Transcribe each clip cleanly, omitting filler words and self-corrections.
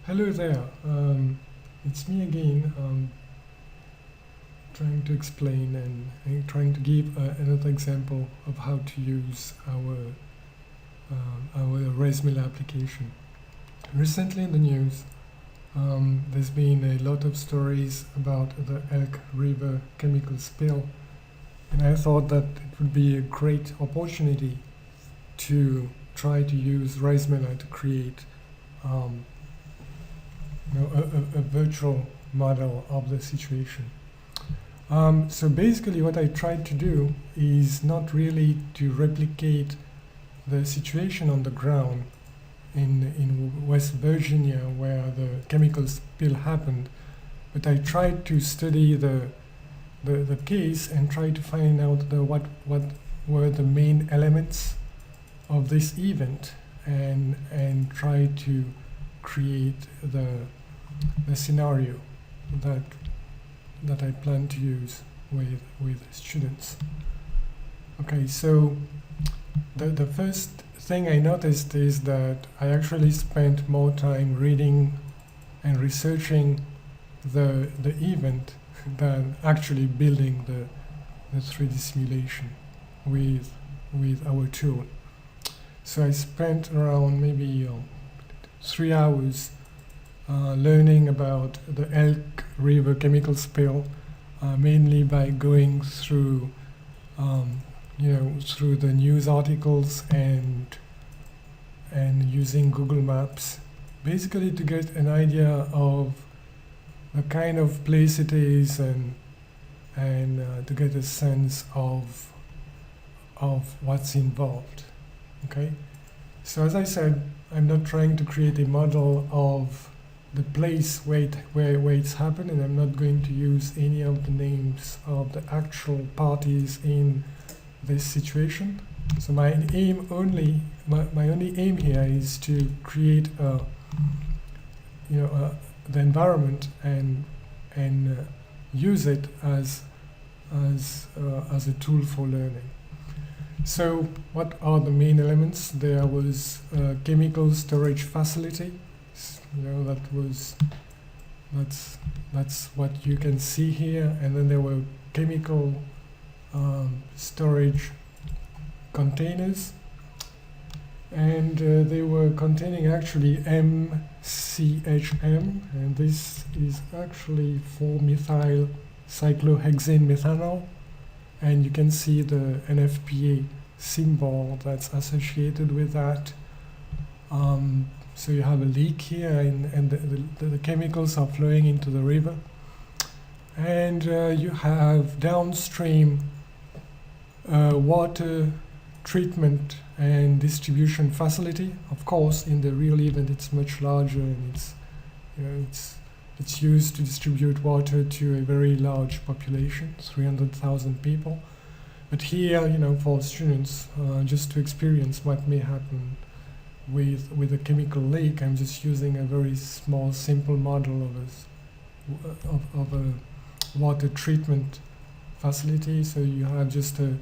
Hello there. It's me again. Trying to explain and trying to give another example of how to use our RezMela application. Recently in the news, there's been a lot of stories about the Elk River Chemical Spill, and I thought that it would be a great opportunity to try to use RezMela to create a virtual model of the situation. So basically what I tried to do is not really to replicate the situation on the ground in West Virginia where the chemical spill happened, but I tried to study the case and try to find out what were the main elements of this event and try to create the scenario that I plan to use with students. Okay, so the first thing I noticed is that I actually spent more time reading and researching the event than actually building the 3D simulation with our tool. So I spent around maybe 3 hours learning about the Elk River Chemical Spill, mainly by going through through the news articles and using Google Maps, basically to get an idea of the kind of place it is and to get a sense of what's involved. Okay, so as I said, I'm not trying to create a model of the place where it's happened, and I'm not going to use any of the names of the actual parties in this situation. So my only aim here is to create the environment and use it as a tool for learning. So what are the main elements? There was a chemical storage facility. That's what you can see here, and then there were chemical storage containers, and they were containing actually MCHM, and this is actually 4-methyl cyclohexane methanol, and you can see the NFPA symbol that's associated with that. So you have a leak here, and the chemicals are flowing into the river. And you have downstream water treatment and distribution facility. Of course, in the real event, it's much larger, and it's used to distribute water to a very large population, 300,000 people. But here, for students, just to experience what may happen with a chemical leak, I'm just using a very small, simple model of a water treatment facility. So you have just a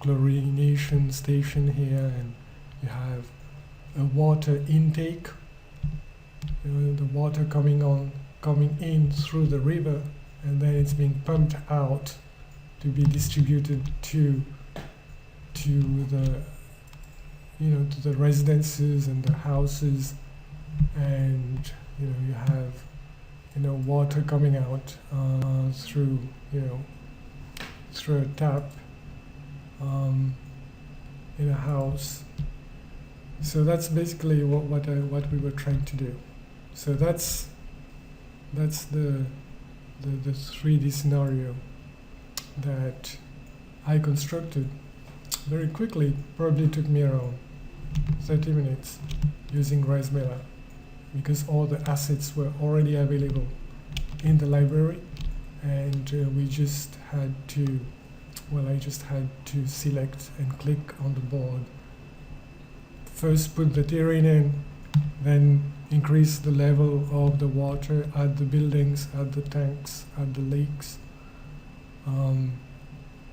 chlorination station here, and you have a water intake. The water coming in through the river, and then it's being pumped out to be distributed to the residences and the houses, and you have water coming out through a tap in a house. So that's basically what we were trying to do. So that's the 3D scenario that I constructed very quickly. Probably took me around 30 minutes using RezMela, because all the assets were already available in the library, and I just had to select and click on the board. First put the terrain in, then increase the level of the water at the buildings, at the tanks, at the lakes.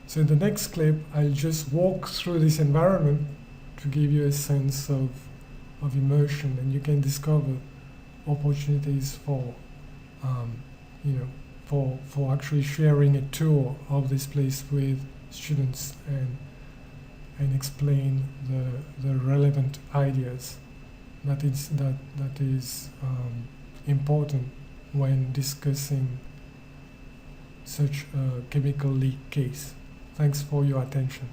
So in the next clip, I'll just walk through this environment to give you a sense of immersion, and you can discover opportunities for you know for actually sharing a tour of this place with students and explain the relevant ideas that is important when discussing such a chemical leak case. Thanks for your attention.